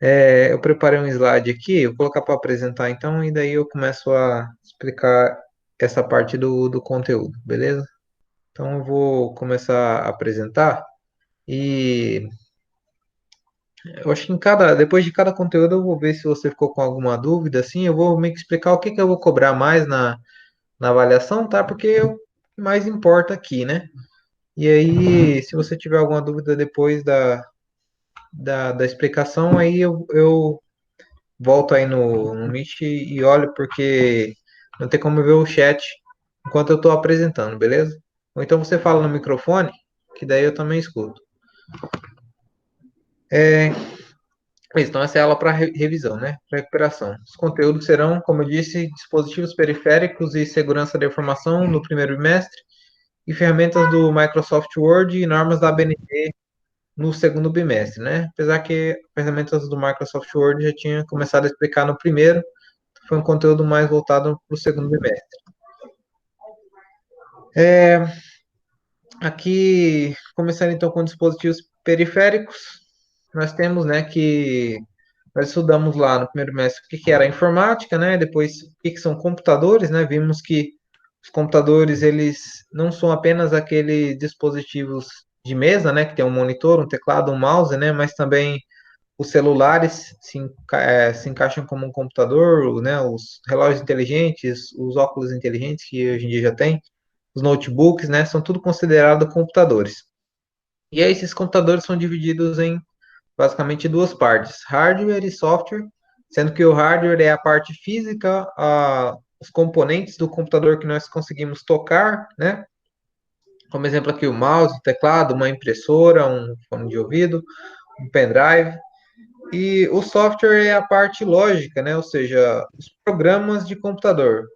Eu preparei um slide aqui, vou colocar para apresentar então, e daí eu começo a explicar essa parte do conteúdo, beleza? Então eu vou começar a apresentar e eu acho que depois de cada conteúdo eu vou ver se você ficou com alguma dúvida, assim, eu vou meio que explicar o que que eu vou cobrar mais na avaliação, tá? Porque é o que mais importa aqui, né? E aí, se você tiver alguma dúvida depois da explicação, aí eu volto aí no Meet e olho, porque não tem como ver o chat enquanto eu estou apresentando, beleza? Ou então você fala no microfone, que daí eu também escuto. Então, essa é a aula para revisão, né? Para recuperação. Os conteúdos serão, como eu disse, dispositivos periféricos e segurança da informação no primeiro bimestre, e ferramentas do Microsoft Word e normas da ABNT no segundo bimestre, né? Apesar que ferramentas do Microsoft Word já tinha começado a explicar no primeiro, foi um conteúdo mais voltado para o segundo bimestre. Aqui, começando então com dispositivos periféricos, nós temos, né, que nós estudamos lá no primeiro bimestre o que que era a informática, né? Depois o que que são computadores, né? Vimos que os computadores eles não são apenas aqueles dispositivos de mesa, né, que tem um monitor, um teclado, um mouse, né, mas também os celulares se encaixam como um computador, né, os relógios inteligentes, os óculos inteligentes que hoje em dia já tem, os notebooks, né, são tudo considerados computadores. E aí esses computadores são divididos em basicamente duas partes, hardware e software, sendo que o hardware é a parte física, os componentes do computador que nós conseguimos tocar, né? Como exemplo aqui o mouse, o teclado, uma impressora, um fone de ouvido, um pendrive. E o software é a parte lógica, né? Ou seja, os programas de computador.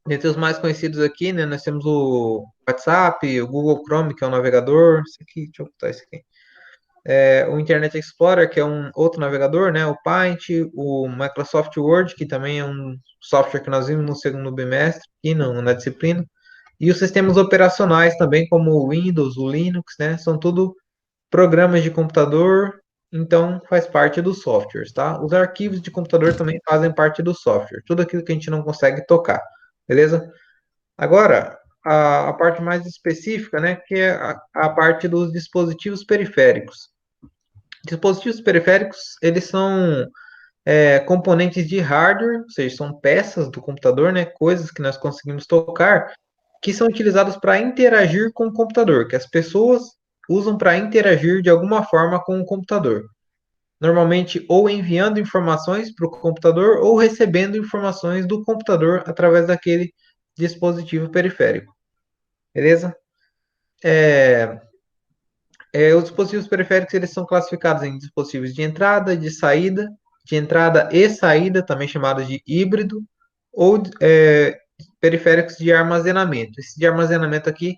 Dentre os mais conhecidos aqui, né, nós temos o WhatsApp, o Google Chrome, que é um navegador. Isso aqui, deixa eu botar isso aqui. O Internet Explorer, que é um outro navegador, né? O Paint, o Microsoft Word, que também é um software que nós vimos no segundo bimestre, e na disciplina. E os sistemas operacionais também, como o Windows, o Linux, né? São tudo programas de computador, então faz parte dos softwares, tá? Os arquivos de computador também fazem parte do software, tudo aquilo que a gente não consegue tocar, beleza? Agora, a parte mais específica, né, que é a parte dos dispositivos periféricos. Dispositivos periféricos, eles são componentes de hardware, ou seja, são peças do computador, né, coisas que nós conseguimos tocar, que são utilizados para interagir com o computador, que as pessoas usam para interagir de alguma forma com o computador. Normalmente, ou enviando informações para o computador, ou recebendo informações do computador através daquele dispositivo periférico. Beleza? Os dispositivos periféricos eles são classificados em dispositivos de entrada e saída, também chamados de híbrido, ou periféricos de armazenamento. Esse de armazenamento aqui,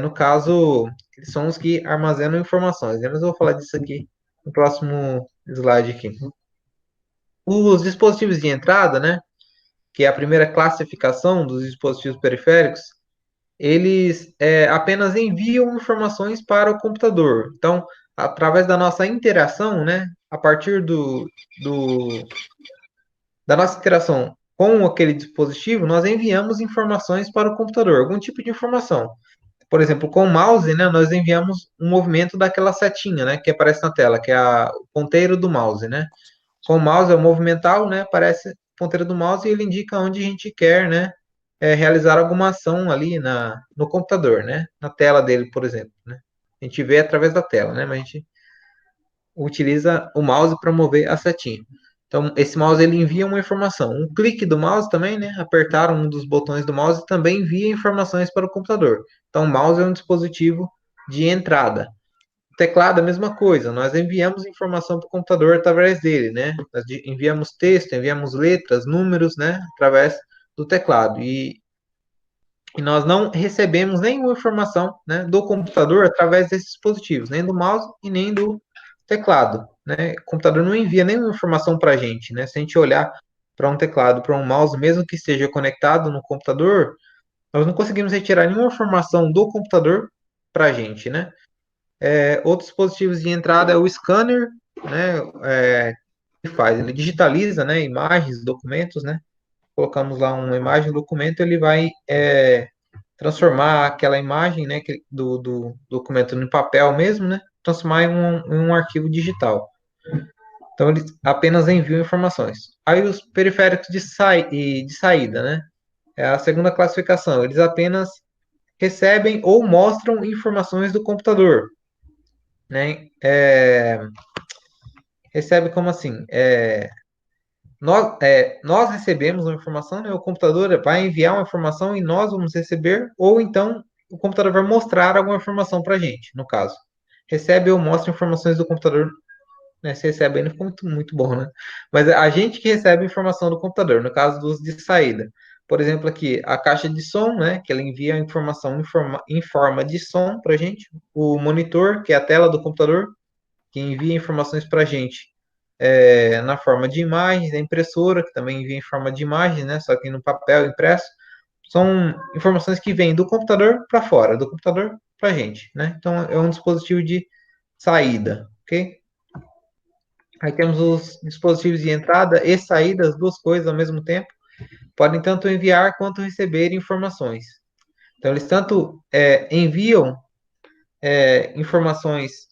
no caso, são os que armazenam informações. Mas eu vou falar disso aqui no próximo slide aqui. Os dispositivos de entrada, né, que é a primeira classificação dos dispositivos periféricos, eles apenas enviam informações para o computador. Então, através da nossa interação, né, a partir do, da nossa interação com aquele dispositivo, nós enviamos informações para o computador, algum tipo de informação. Por exemplo, com o mouse, né, nós enviamos um movimento daquela setinha, né, que aparece na tela, que é o ponteiro do mouse, né. Com o mouse é o movimental, né, aparece o ponteiro do mouse e ele indica onde a gente quer, né, realizar alguma ação ali no computador, né, na tela dele, por exemplo, né. A gente vê através da tela, né, mas a gente utiliza o mouse para mover a setinha. Então, esse mouse ele envia uma informação. Um clique do mouse também, né? Apertar um dos botões do mouse também envia informações para o computador. Então, o mouse é um dispositivo de entrada. O teclado, a mesma coisa. Nós enviamos informação para o computador através dele, né? Nós enviamos texto, enviamos letras, números, né? Através do teclado. E nós não recebemos nenhuma informação, né, do computador através desses dispositivos, nem do mouse e nem do teclado, né? O computador não envia nenhuma informação para a gente, né? Se a gente olhar para um teclado, para um mouse, mesmo que esteja conectado no computador, nós não conseguimos retirar nenhuma informação do computador para a gente, né? Outros dispositivos de entrada é o scanner, né? Que faz? Ele digitaliza, né, imagens, documentos, né? Colocamos lá uma imagem, um documento, ele vai transformar aquela imagem, né, do documento no papel mesmo, né? Transformar em um arquivo digital. Então, eles apenas enviam informações. Aí, os periféricos de saída, né? É a segunda classificação. Eles apenas recebem ou mostram informações do computador, né? Recebe como assim? Nós recebemos uma informação, né? O computador vai enviar uma informação e nós vamos receber, ou então o computador vai mostrar alguma informação para a gente, no caso. Recebe ou mostra informações do computador, né? Se recebe aí não ficou muito bom, né? Mas é a gente que recebe informação do computador, no caso dos de saída. Por exemplo, aqui, a caixa de som, né? Que ela envia a informação em forma de som para a gente. O monitor, que é a tela do computador, que envia informações para a gente na forma de imagens, a impressora, que também envia em forma de imagem, né? Só que no papel impresso. São informações que vêm do computador para fora, do computador para a gente, né? Então, é um dispositivo de saída, ok? Aí temos os dispositivos de entrada e saída, as duas coisas ao mesmo tempo. Podem tanto enviar quanto receber informações. Então, eles tanto enviam informações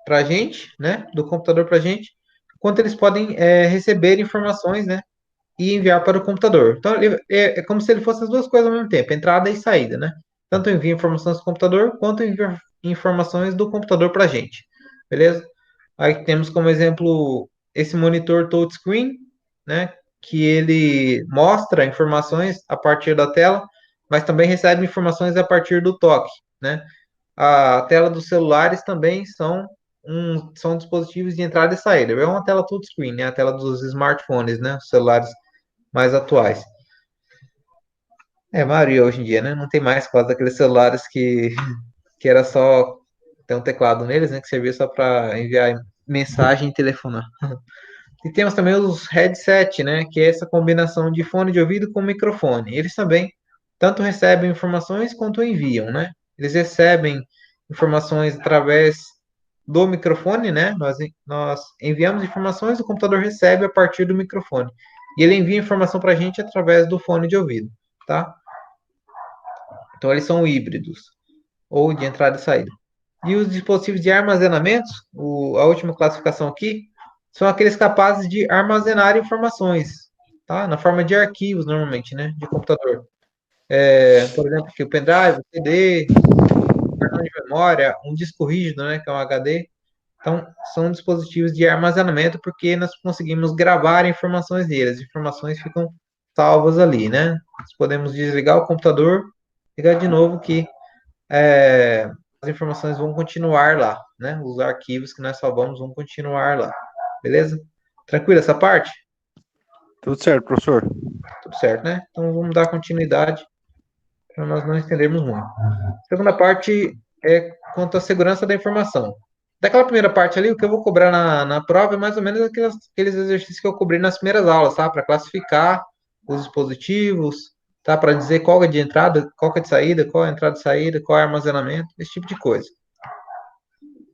para a gente, né, do computador para a gente, quanto eles podem receber informações, né, e enviar para o computador. Então, é como se ele fosse as duas coisas ao mesmo tempo, entrada e saída, né? Tanto envia informações do computador, quanto envia informações do computador para a gente, beleza? Aí temos como exemplo esse monitor touchscreen, né, que ele mostra informações a partir da tela, mas também recebe informações a partir do toque, né? A tela dos celulares também são dispositivos de entrada e saída. É uma tela touchscreen, né? A tela dos smartphones, né? Os celulares mais atuais. Maioria hoje em dia, né? Não tem mais por causa daqueles celulares que era só ter um teclado neles, né? Que servia só para enviar mensagem e telefonar. E temos também os headset, né? Que é essa combinação de fone de ouvido com microfone. Eles também tanto recebem informações quanto enviam, né? Eles recebem informações através do microfone, né? Nós enviamos informações, o computador recebe a partir do microfone. E ele envia informação para a gente através do fone de ouvido, tá? Então, eles são híbridos, ou de entrada e saída. E os dispositivos de armazenamento, a última classificação aqui, são aqueles capazes de armazenar informações, tá? Na forma de arquivos, normalmente, né? De computador. Por exemplo, aqui o pendrive, o CD, cartão de memória, um disco rígido, né? Que é um HD. Então, são dispositivos de armazenamento porque nós conseguimos gravar informações deles. As informações ficam salvas ali, né? Nós podemos desligar o computador, ligar de novo que as informações vão continuar lá, né? Os arquivos que nós salvamos vão continuar lá. Beleza? Tranquilo essa parte? Tudo certo, professor. Tudo certo, né? Então vamos dar continuidade para nós não estendermos muito. Segunda parte é quanto à segurança da informação. Daquela primeira parte ali, o que eu vou cobrar na prova é mais ou menos aqueles exercícios que eu cobri nas primeiras aulas, tá? Para classificar os dispositivos, tá? Para dizer qual é de entrada, qual é de saída, qual é a entrada e saída, qual é o armazenamento, esse tipo de coisa.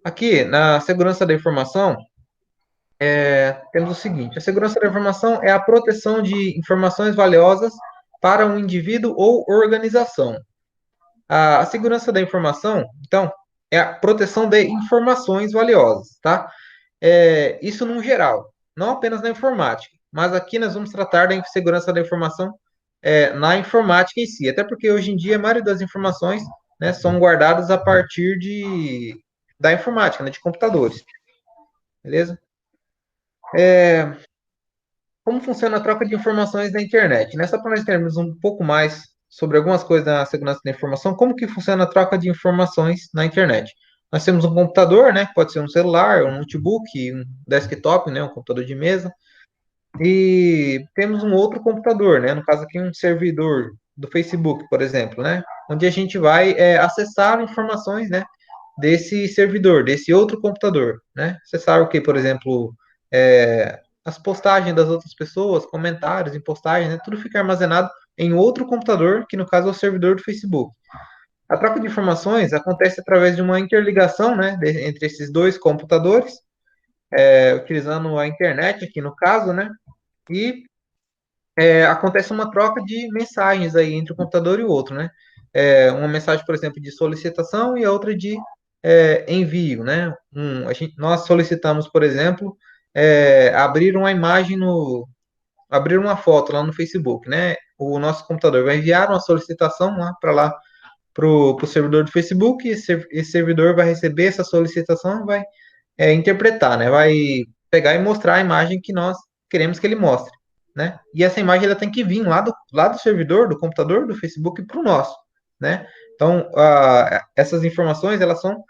Aqui, na segurança da informação, temos o seguinte: a segurança da informação é a proteção de informações valiosas para um indivíduo ou organização. A segurança da informação, então, é a proteção de informações valiosas, tá? Isso no geral, não apenas na informática, mas aqui nós vamos tratar da segurança da informação na informática em si, até porque hoje em dia a maioria das informações, né, são guardadas a partir da informática, né, de computadores, beleza? Como funciona a troca de informações na internet? Nessa para nós termos um pouco mais sobre algumas coisas da segurança da informação, como que funciona a troca de informações na internet? Nós temos um computador, né? Pode ser um celular, um notebook, um desktop, né? Um computador de mesa. E temos um outro computador, né? No caso aqui, um servidor do Facebook, por exemplo, né? Onde a gente vai acessar informações, né? Desse servidor, desse outro computador, né? Acessar o que, por exemplo, as postagens das outras pessoas, comentários em postagens, né? Tudo fica armazenado em outro computador, que no caso é o servidor do Facebook. A troca de informações acontece através de uma interligação, né, entre esses dois computadores, utilizando a internet aqui no caso, né, e acontece uma troca de mensagens aí entre o computador e o outro, né? Uma mensagem, por exemplo, de solicitação e a outra de envio, né? Nós solicitamos, por exemplo, abrir uma imagem abrir uma foto lá no Facebook, né? O nosso computador vai enviar uma solicitação lá para o servidor do Facebook, e esse servidor vai receber essa solicitação e vai interpretar, né? Vai pegar e mostrar a imagem que nós queremos que ele mostre, né? E essa imagem ela tem que vir lá do servidor, do computador do Facebook para o nosso, né? Então, essas informações elas são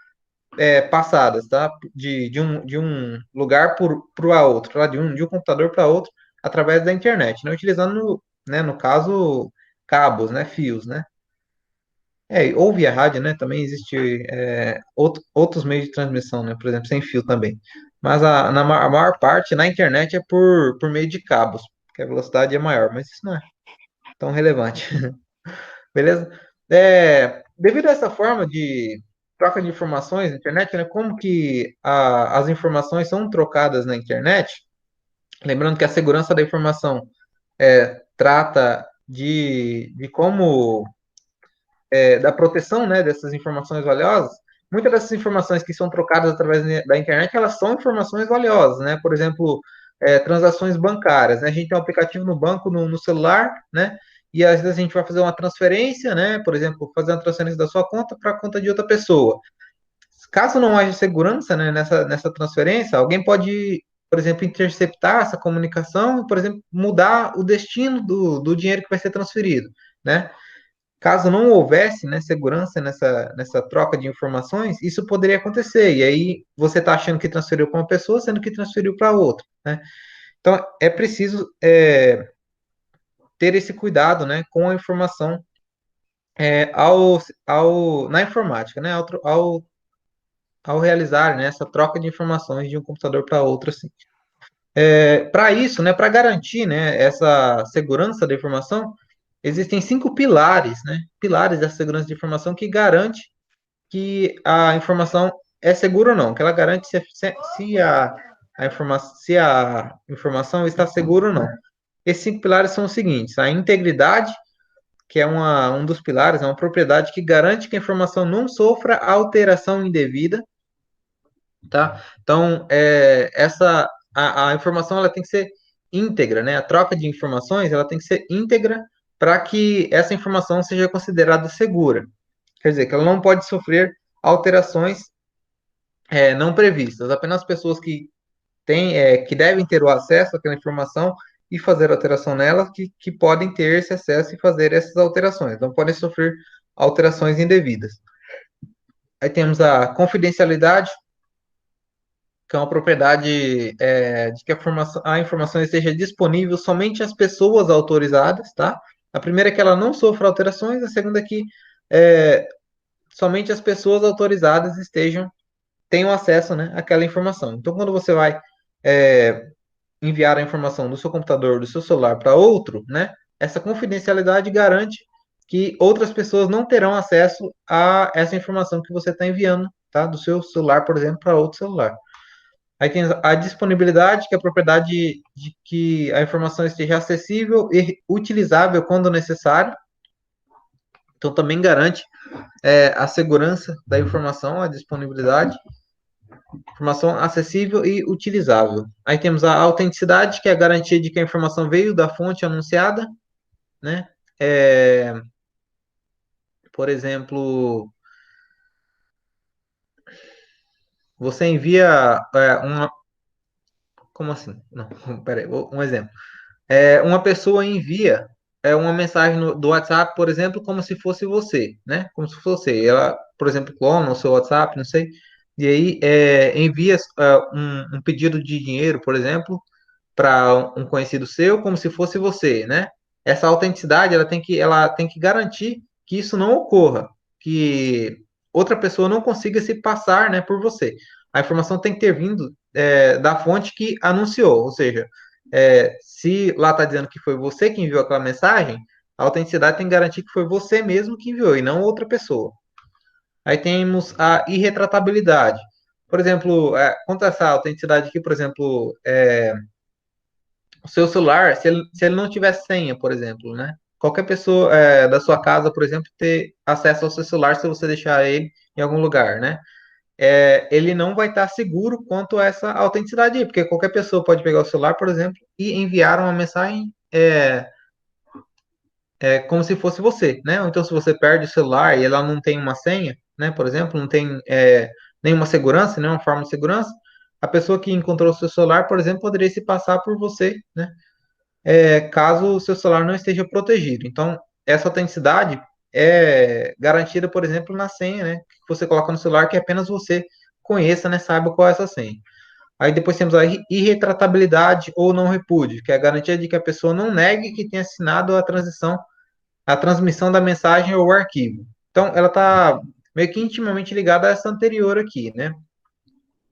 passadas, tá? De um lugar para outro, tá? De um computador para outro, através da internet, né? Utilizando, né, no caso, cabos, né? Fios, né? Ou via rádio, né? Também existe outros meios de transmissão, né? Por exemplo, sem fio também. Mas a maior parte na internet é por meio de cabos, porque a velocidade é maior, mas isso não é tão relevante. Beleza? Devido a essa forma de troca de informações na internet, né? Como que as informações são trocadas na internet? Lembrando que a segurança da informação trata de como da proteção, né, dessas informações valiosas. Muitas dessas informações que são trocadas através da internet, elas são informações valiosas, né? Por exemplo, transações bancárias, né? A gente tem um aplicativo no banco, no celular, né? E às vezes a gente vai fazer uma transferência, né? Por exemplo, fazer uma transferência da sua conta para a conta de outra pessoa. Caso não haja segurança, né, nessa transferência, alguém pode, por exemplo, interceptar essa comunicação e, por exemplo, mudar o destino do dinheiro que vai ser transferido, né? Caso não houvesse, né, segurança nessa troca de informações, isso poderia acontecer. E aí você está achando que transferiu para uma pessoa, sendo que transferiu para outra, né? Então é preciso ter esse cuidado, né, com a informação na informática, né, ao realizar, né, essa troca de informações de um computador para outro, assim. Para isso, né, para garantir, né, essa segurança da informação, existem 5 pilares, né, pilares da segurança de informação que garante que a informação é segura ou não, que ela garante se a informação está segura ou não. Esses 5 pilares são os seguintes: a integridade, que é um dos pilares, é uma propriedade que garante que a informação não sofra alteração indevida, tá? Então, a informação ela tem que ser íntegra, né? A troca de informações ela tem que ser íntegra para que essa informação seja considerada segura. Quer dizer, que ela não pode sofrer alterações não previstas. Apenas pessoas que devem ter o acesso àquela informação e fazer alteração nela, que podem ter esse acesso e fazer essas alterações. Não podem sofrer alterações indevidas. Aí temos a confidencialidade, que é uma propriedade de que a informação esteja disponível somente às pessoas autorizadas, tá? A primeira é que ela não sofra alterações, a segunda é que é, somente as pessoas autorizadas tenham acesso, né, àquela informação. Então, quando você vai é, enviar a informação do seu computador, do seu celular para outro, né, essa confidencialidade garante que outras pessoas não terão acesso a essa informação que você está enviando, tá, do seu celular, por exemplo, para outro celular. Aí tem a disponibilidade, que é a propriedade de que a informação esteja acessível e utilizável quando necessário. Então, também garante a segurança da informação, a disponibilidade. Informação acessível e utilizável. Aí temos a autenticidade, que é a garantia de que a informação veio da fonte anunciada, né? É, por exemplo, você envia uma. Como assim? Não, peraí, um exemplo. Uma pessoa envia uma mensagem do WhatsApp, por exemplo, como se fosse você, né? Como se fosse você. Ela, por exemplo, clona o seu WhatsApp, não sei, e aí envia um pedido de dinheiro, por exemplo, para um conhecido seu como se fosse você, né? Essa autenticidade ela tem que garantir que isso não ocorra, que outra pessoa não consiga se passar, né, por você. A informação tem que ter vindo da fonte que anunciou, ou seja, se lá está dizendo que foi você que enviou aquela mensagem, a autenticidade tem que garantir que foi você mesmo que enviou e não outra pessoa. Aí temos a irretratabilidade. Por exemplo, quanto a essa autenticidade aqui, por exemplo, o seu celular, se ele não tiver senha, por exemplo, né? Qualquer pessoa da sua casa, por exemplo, ter acesso ao seu celular se você deixar ele em algum lugar, né? Ele não vai estar seguro quanto a essa autenticidade aí, porque qualquer pessoa pode pegar o celular, por exemplo, e enviar uma mensagem como se fosse você, né? Ou então, se você perde o celular e ela não tem uma senha, né? Por exemplo, não tem nenhuma segurança, nenhuma forma de segurança, a pessoa que encontrou o seu celular, por exemplo, poderia se passar por você, né? Caso o seu celular não esteja protegido. Então, essa autenticidade é garantida, por exemplo, na senha, né? Que você coloca no celular que apenas você conheça, né? Saiba qual é essa senha. Aí depois temos a irretratabilidade ou não repúdio, que é a garantia de que a pessoa não negue que tenha assinado a transmissão da mensagem ou arquivo. Então, ela está meio que intimamente ligada a essa anterior aqui, né?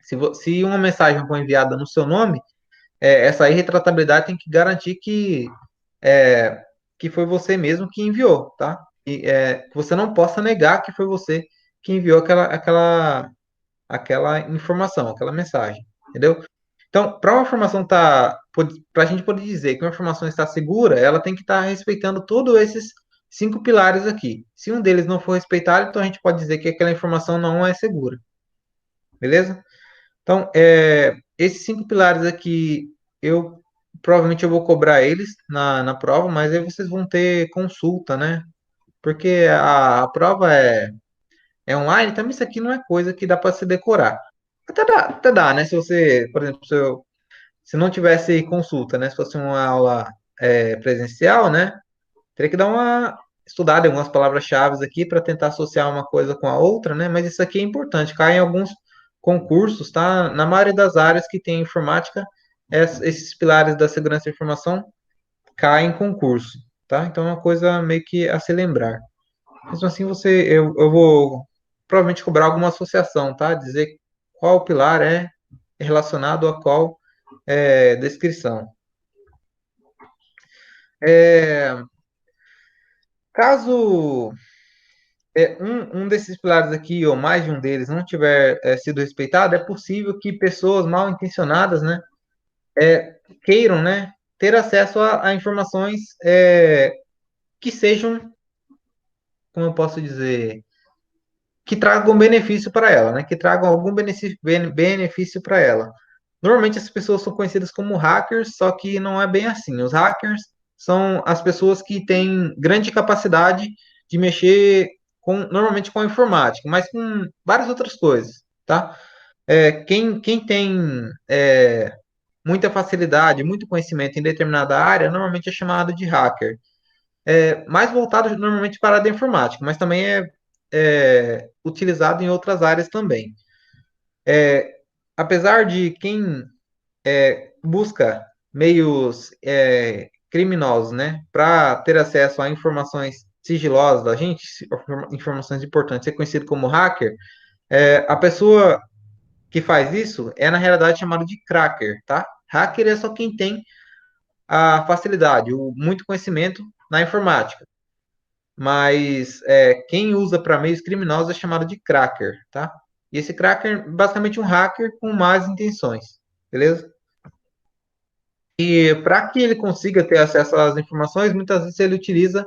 Se uma mensagem for enviada no seu nome, essa irretratabilidade tem que garantir que foi você mesmo que enviou, tá? E que você não possa negar que foi você que enviou aquela informação, aquela mensagem, entendeu? Então, para uma informação para a gente poder dizer que uma informação está segura, ela tem que estar respeitando todos esses 5 pilares aqui. Se um deles não for respeitado, então a gente pode dizer que aquela informação não é segura, beleza? Então, esses 5 pilares aqui, provavelmente eu vou cobrar eles na prova, mas aí vocês vão ter consulta, né? Porque a prova é online, também isso aqui não é coisa que dá para se decorar. Até dá, né? Se você, por exemplo, se não tivesse consulta, né? Se fosse uma aula presencial, né? Teria que dar uma estudada em algumas palavras-chave aqui para tentar associar uma coisa com a outra, né? Mas isso aqui é importante, cai em alguns concursos, tá? Na maioria das áreas que tem informática, esses pilares da segurança da informação caem em concurso, tá? Então é uma coisa meio que a se lembrar. Mesmo assim, eu vou provavelmente cobrar alguma associação, tá? Dizer qual pilar é relacionado a qual descrição. É, caso um desses pilares aqui, ou mais de um deles, não tiver sido respeitado, é possível que pessoas mal intencionadas, né, queiram, né, ter acesso a informações que sejam, como eu posso dizer, que tragam benefício para ela, né, que tragam algum benefício para ela. Normalmente as pessoas são conhecidas como hackers, só que não é bem assim. Os hackers são as pessoas que têm grande capacidade de mexer normalmente com a informática, mas com várias outras coisas, tá? Quem tem muita facilidade, muito conhecimento em determinada área, normalmente é chamado de hacker. Mais voltado normalmente para a área da informática, mas também é utilizado em outras áreas também. Apesar de quem busca meios criminosos, né, para ter acesso a informações sigilosas da gente, informações importantes, ser conhecido como hacker, a pessoa que faz isso é, na realidade, chamado de cracker, tá? Hacker é só quem tem a facilidade, muito conhecimento na informática. Mas quem usa para meios criminosos é chamado de cracker, tá? E esse cracker é basicamente um hacker com más intenções, beleza? E para que ele consiga ter acesso às informações, muitas vezes ele utiliza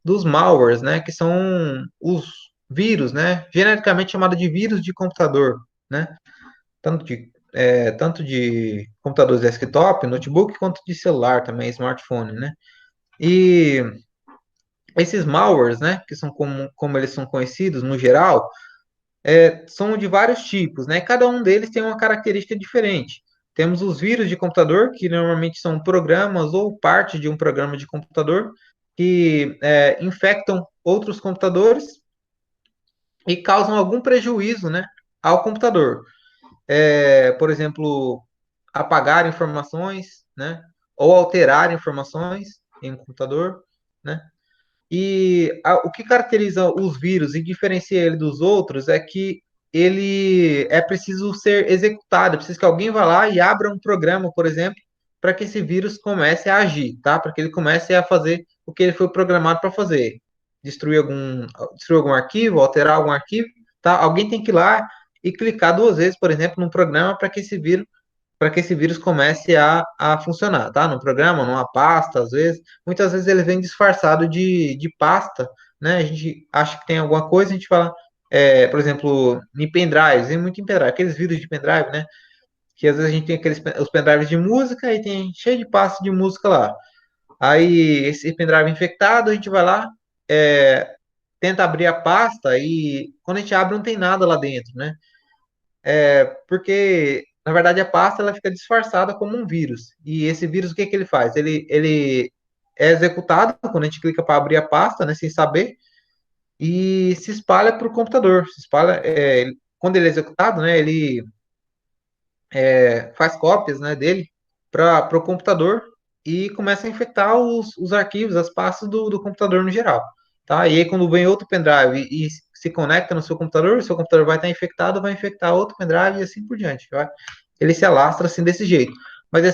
dos malwares, né? Que são os vírus, né? Genericamente chamado de vírus de computador, né? Tanto de computadores desktop, notebook, quanto de celular também, smartphone, né? E esses malwares, né? Que são como eles são conhecidos no geral, são de vários tipos, né? Cada um deles tem uma característica diferente. Temos os vírus de computador, que normalmente são programas ou parte de um programa de computador que infectam outros computadores e causam algum prejuízo, né, ao computador. Por exemplo, apagar informações, né, ou alterar informações em um computador, né? E o que caracteriza os vírus e diferencia ele dos outros é que ele é preciso ser executado, é preciso que alguém vá lá e abra um programa, por exemplo, para que esse vírus comece a agir, tá? Para que ele comece a fazer o que ele foi programado para fazer. Destruir algum arquivo, alterar algum arquivo, tá? Alguém tem que ir lá e clicar 2 vezes, por exemplo, num programa para que esse vírus comece a funcionar, tá? Num programa, numa pasta, às vezes. Muitas vezes ele vem disfarçado de pasta, né? A gente acha que tem alguma coisa, a gente fala, por exemplo, em pendrives, tem muito em pendrive, aqueles vírus de pendrive, né? Que às vezes a gente tem os pendrives de música e tem cheio de pasta de música lá. Aí esse pendrive infectado, a gente vai lá, é, tenta abrir a pasta e quando a gente abre não tem nada lá dentro, né? Porque, na verdade, a pasta ela fica disfarçada como um vírus. E esse vírus, o que que ele faz? Ele é executado quando a gente clica para abrir a pasta, né, sem saber, e se espalha para o computador. Se espalha, quando ele é executado, né, ele faz cópias, né, dele para o computador e começa a infectar os arquivos, as pastas do computador no geral. Tá? E aí, quando vem outro pendrive e se conecta no seu computador vai estar infectado, vai infectar outro pendrive e assim por diante. Vai? Ele se alastra assim desse jeito. Mas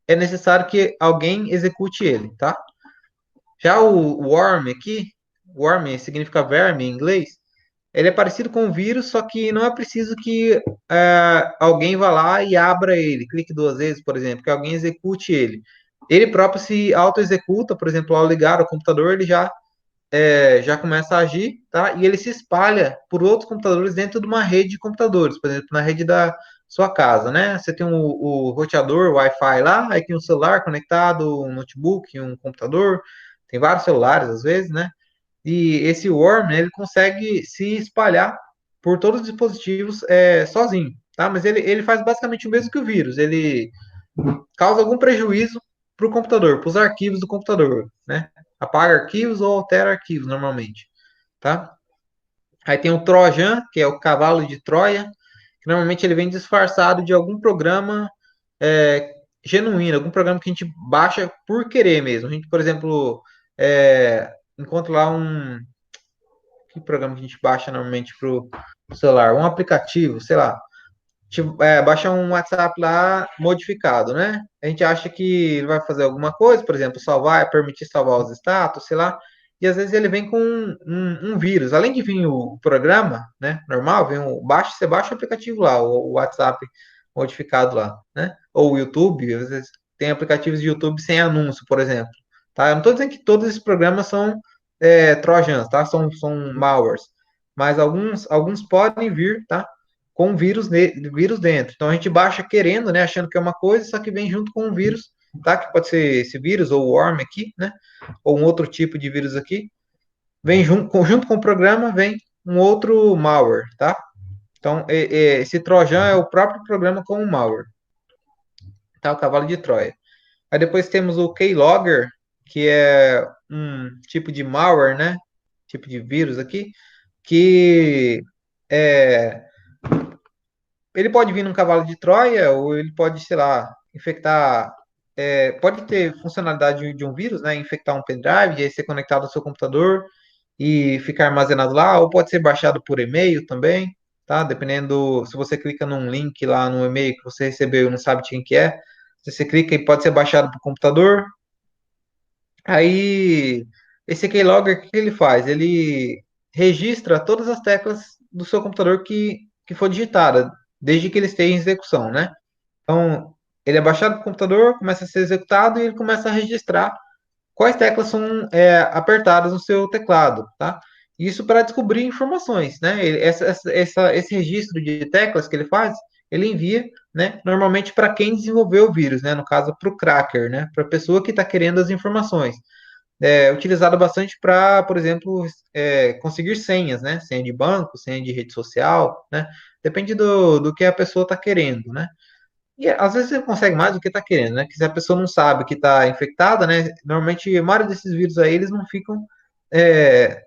é necessário que alguém execute ele, tá? Já o worm aqui, worm significa verme em inglês, ele é parecido com o vírus, só que não é preciso que alguém vá lá e abra ele, clique 2 vezes, por exemplo, que alguém execute ele. Ele próprio se auto-executa, por exemplo, ao ligar o computador, ele já começa a agir, tá? E ele se espalha por outros computadores dentro de uma rede de computadores, por exemplo, na rede da sua casa, né? Você tem o roteador, o Wi-Fi lá, aí tem um celular conectado, um notebook, um computador, tem vários celulares às vezes, né? E esse worm, né, ele consegue se espalhar por todos os dispositivos sozinho, tá? Mas ele faz basicamente o mesmo que o vírus. Ele causa algum prejuízo para o computador, para os arquivos do computador, né? Apaga arquivos ou altera arquivos normalmente, tá? Aí tem o Trojan, que é o cavalo de Troia, que normalmente ele vem disfarçado de algum programa genuíno, algum programa que a gente baixa por querer mesmo. A gente, por exemplo, encontra lá que programa que a gente baixa normalmente pro celular? Um aplicativo, sei lá. Tipo, baixa um WhatsApp lá modificado, né? A gente acha que ele vai fazer alguma coisa, por exemplo, salvar, permitir salvar os status, sei lá. E às vezes ele vem com um vírus. Além de vir o programa, né? Normal, você baixa o aplicativo lá, o WhatsApp modificado lá, né? Ou o YouTube, às vezes tem aplicativos de YouTube sem anúncio, por exemplo. Tá? Eu não estou dizendo que todos esses programas são trojans, tá? São malwares. Mas alguns podem vir, tá? Com vírus dentro. Então a gente baixa querendo, né, achando que é uma coisa, só que vem junto com um vírus, tá? Que pode ser esse vírus ou o worm aqui, né? Ou um outro tipo de vírus aqui. Vem junto com o programa, vem um outro malware, tá? Então esse Trojan é o próprio programa com o malware, tá? O cavalo de Troia. Aí depois temos o Keylogger, que é um tipo de malware, né? Tipo de vírus aqui, que é, ele pode vir num cavalo de Troia, ou ele pode, sei lá, infectar. Pode ter funcionalidade de um vírus, né? Infectar um pendrive, e aí ser conectado ao seu computador e ficar armazenado lá, ou pode ser baixado por e-mail também, tá? Dependendo, se você clica num link lá no e-mail que você recebeu e não sabe de quem que é, você clica e pode ser baixado para o computador. Aí, esse keylogger, o que ele faz? Ele registra todas as teclas do seu computador que for digitada, desde que ele esteja em execução, né? Então, ele é baixado para o computador, começa a ser executado e ele começa a registrar quais teclas são apertadas no seu teclado, tá? Isso para descobrir informações, né? Esse registro de teclas que ele faz, ele envia, né? Normalmente para quem desenvolveu o vírus, né? No caso, para o cracker, né? Para a pessoa que está querendo as informações. É utilizado bastante para, por exemplo, conseguir senhas, né? Senha de banco, senha de rede social, né? Depende do que a pessoa está querendo, né? E às vezes você consegue mais do que está querendo, né? Que se a pessoa não sabe que está infectada, né? Normalmente a maioria desses vírus aí eles não ficam é,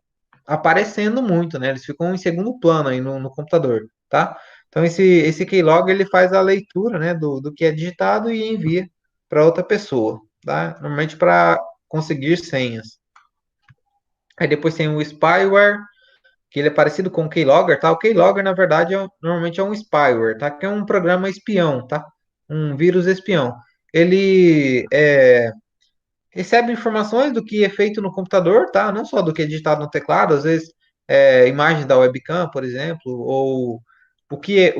aparecendo muito, né? Eles ficam em segundo plano aí no computador, tá? Então esse keylog ele faz a leitura, né? Do que é digitado e envia para outra pessoa, tá? Normalmente para conseguir senhas. Aí depois tem o spyware, que ele é parecido com o keylogger, tá? O keylogger, na verdade, normalmente é um spyware, tá? Que é um programa espião, tá? Um vírus espião. Ele recebe informações do que é feito no computador, tá? Não só do que é digitado no teclado, às vezes imagens da webcam, por exemplo, ou que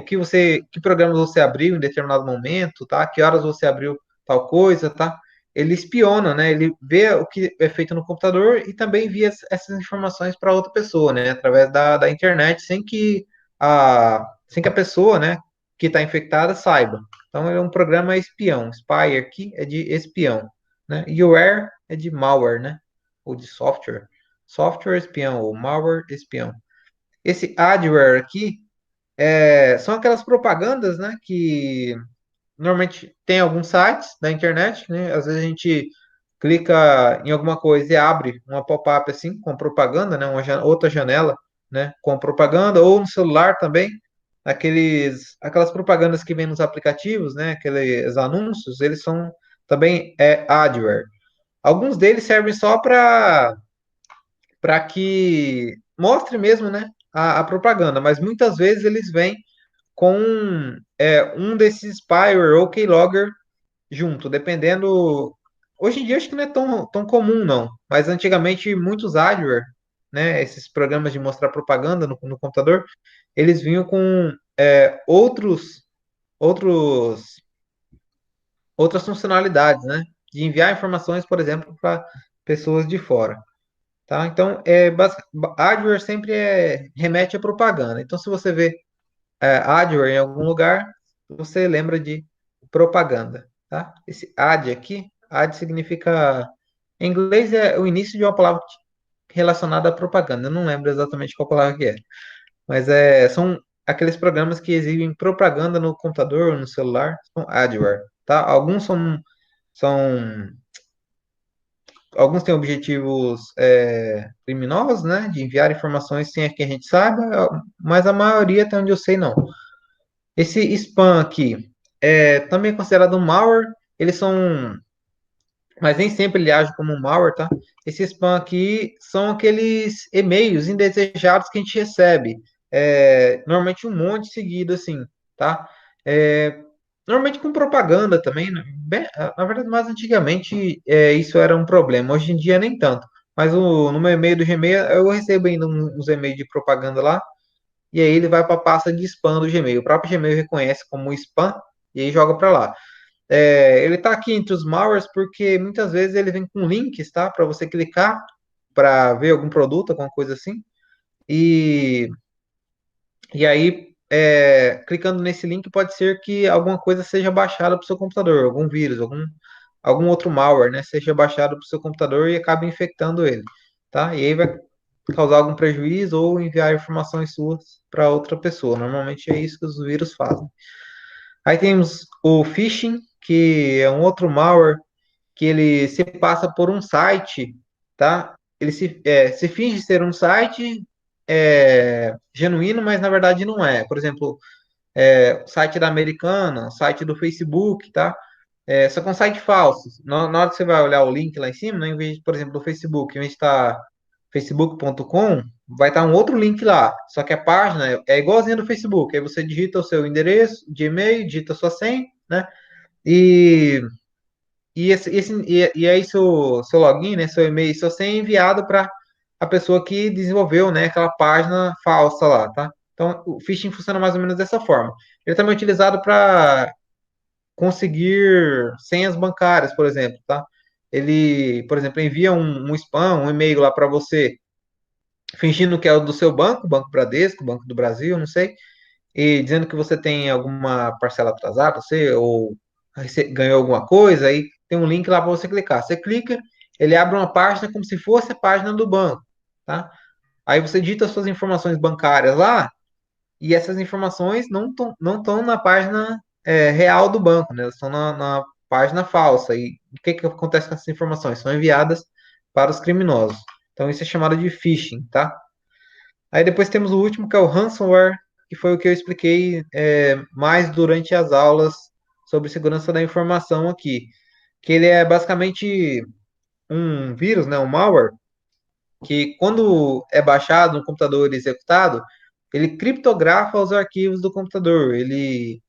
programas você abriu em determinado momento, tá? Que horas você abriu tal coisa, tá? Ele espiona, né? Ele vê o que é feito no computador e também envia essas informações para outra pessoa, né? Através da internet, sem que a pessoa, né, que está infectada saiba. Então, ele é um programa espião. Spy aqui é de espião, né? E o ware é de malware, né? Ou de software. Software espião ou malware espião. Esse adware aqui são aquelas propagandas, né, que normalmente tem alguns sites da internet, né? Às vezes a gente clica em alguma coisa e abre uma pop-up assim com propaganda, né? Outra janela, né? Com propaganda ou no celular também. Aquelas propagandas que vem nos aplicativos, né? Aqueles anúncios, eles são também adware. Alguns deles servem só para que mostre mesmo, né? A propaganda, mas muitas vezes eles vêm com um desses spyware ou keylogger junto, dependendo. Hoje em dia acho que não é tão comum, não. Mas antigamente muitos adware, né, esses programas de mostrar propaganda no computador, eles vinham com outros, outras funcionalidades, né? De enviar informações, por exemplo, para pessoas de fora. Tá? Então, adware sempre remete à propaganda. Então, se você vê adware em algum lugar, você lembra de propaganda, tá? Esse ad aqui, ad significa, em inglês é o início de uma palavra relacionada à propaganda. Eu não lembro exatamente qual palavra que é, mas são aqueles programas que exibem propaganda no computador ou no celular, são adware, tá? São alguns têm objetivos criminosos, né, de enviar informações sem que a gente saiba, mas a maioria, até onde eu sei, não. Esse spam aqui também é considerado um malware. Eles são, mas nem sempre ele age como um malware, tá? Esse spam aqui são aqueles e-mails indesejados que a gente recebe, normalmente um monte seguido assim, tá? É, normalmente com propaganda também, né? Na verdade, mais antigamente isso era um problema. Hoje em dia nem tanto. Mas no meu e-mail do Gmail eu recebo ainda uns e-mails de propaganda lá e aí ele vai para a pasta de spam do Gmail. O próprio Gmail reconhece como spam e aí joga para lá. Ele está aqui entre os malwares porque muitas vezes ele vem com links, tá? Para você clicar para ver algum produto, alguma coisa assim. E, e aí, clicando nesse link, pode ser que alguma coisa seja baixada para o seu computador, algum vírus, algum outro malware, né? Seja baixado para o seu computador e acabe infectando ele, tá? E aí vai causar algum prejuízo ou enviar informações suas para outra pessoa. Normalmente é isso que os vírus fazem. Aí temos o phishing, que é um outro malware que ele se passa por um site, tá? Ele se finge ser um site genuíno, mas na verdade não é. Por exemplo, o site da Americana, o site do Facebook, tá? Só que é um site falso. Na hora que você vai olhar o link lá em cima, né, em vez, por exemplo, do Facebook, em vez de estar facebook.com, vai estar um outro link lá. Só que a página é igualzinha do Facebook. Aí você digita o seu endereço de e-mail, digita a sua senha, né? E, e aí seu login, né, seu e-mail, seu senha é enviado para a pessoa que desenvolveu, né, aquela página falsa lá, tá? Então, o phishing funciona mais ou menos dessa forma. Ele também é utilizado para conseguir senhas bancárias, por exemplo, tá? Ele, por exemplo, envia um spam, um e-mail lá para você, fingindo que é o do seu banco, Banco Bradesco, Banco do Brasil, não sei, e dizendo que você tem alguma parcela atrasada, você ou ganhou alguma coisa, aí tem um link lá para você clicar. Você clica, ele abre uma página como se fosse a página do banco, tá? Aí você digita suas informações bancárias lá e essas informações não estão na página real do banco, né? Elas estão na página falsa. E o que acontece com essas informações? São enviadas para os criminosos. Então isso é chamado de phishing, tá? Aí depois temos o último, que é o ransomware, que foi o que eu expliquei mais durante as aulas sobre segurança da informação aqui. Que ele é basicamente um vírus, né, um malware, que quando é baixado no computador e executado, ele criptografa os arquivos do computador. Ele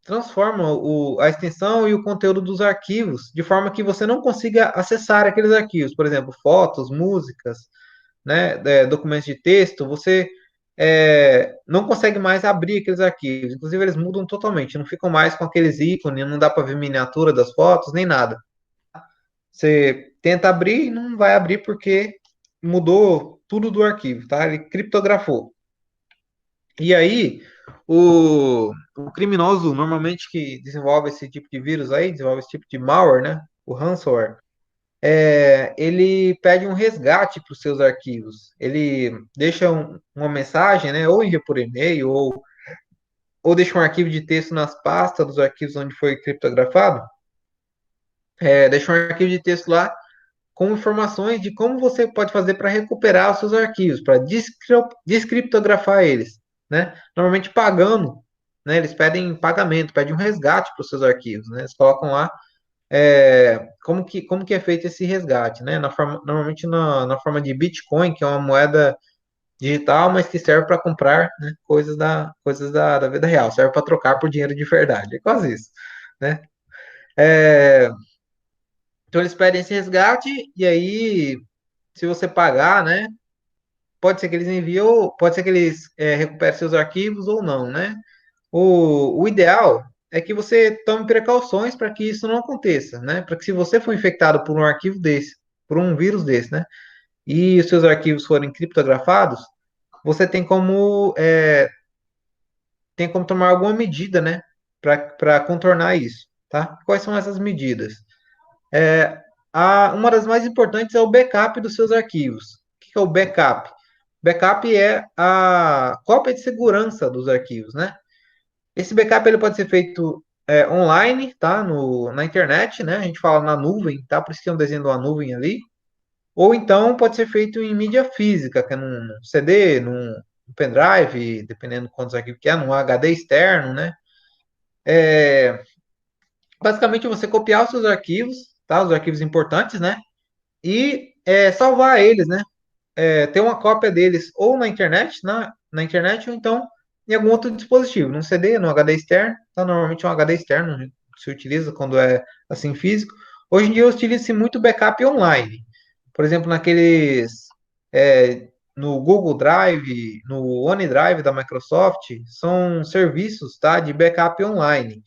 transforma a extensão e o conteúdo dos arquivos de forma que você não consiga acessar aqueles arquivos. Por exemplo, fotos, músicas, né, documentos de texto, você não consegue mais abrir aqueles arquivos. Inclusive, eles mudam totalmente, não ficam mais com aqueles ícones, não dá para ver miniatura das fotos, nem nada. Você tenta abrir e não vai abrir porque mudou tudo do arquivo, tá? Ele criptografou. E aí, o criminoso, normalmente que desenvolve esse tipo de vírus aí, desenvolve esse tipo de malware, né? O ransomware, ele pede um resgate para os seus arquivos. Ele deixa uma mensagem, né? Ou envia por e-mail, ou deixa um arquivo de texto nas pastas dos arquivos onde foi criptografado. Deixa um arquivo de texto lá com informações de como você pode fazer para recuperar os seus arquivos, para descriptografar eles, né? Normalmente pagando, né? Eles pedem pagamento, pedem um resgate para os seus arquivos, né? Eles colocam lá como que é feito esse resgate, né? Normalmente na forma de Bitcoin, que é uma moeda digital, mas que serve para comprar, né, coisas da vida real, serve para trocar por dinheiro de verdade, é quase isso, né? É, então eles pedem esse resgate e aí, se você pagar, né, pode ser que eles enviam, pode ser que eles recuperem seus arquivos ou não, né? O ideal é que você tome precauções para que isso não aconteça, né? Para que se você for infectado por um arquivo desse, por um vírus desse, né? E os seus arquivos forem criptografados, você tem como tomar alguma medida, né? Para contornar isso, tá? Quais são essas medidas? Uma das mais importantes é o backup dos seus arquivos. O que é o backup? Backup é a cópia de segurança dos arquivos, né? Esse backup ele pode ser feito online, tá? Na internet, né? A gente fala na nuvem, tá? Por isso que tem um desenho de uma nuvem ali. Ou então pode ser feito em mídia física, que é num CD, num pendrive, dependendo de quantos arquivos que é, num HD externo, né? Basicamente você copiar os seus arquivos, tá? Os arquivos importantes, né? E salvar eles, né? Ter uma cópia deles ou na internet, na internet, ou então em algum outro dispositivo, num CD, num HD externo, tá? Normalmente um HD externo se utiliza quando é assim físico. Hoje em dia utiliza-se muito backup online. Por exemplo, no Google Drive, no OneDrive da Microsoft, são serviços, tá, de backup online.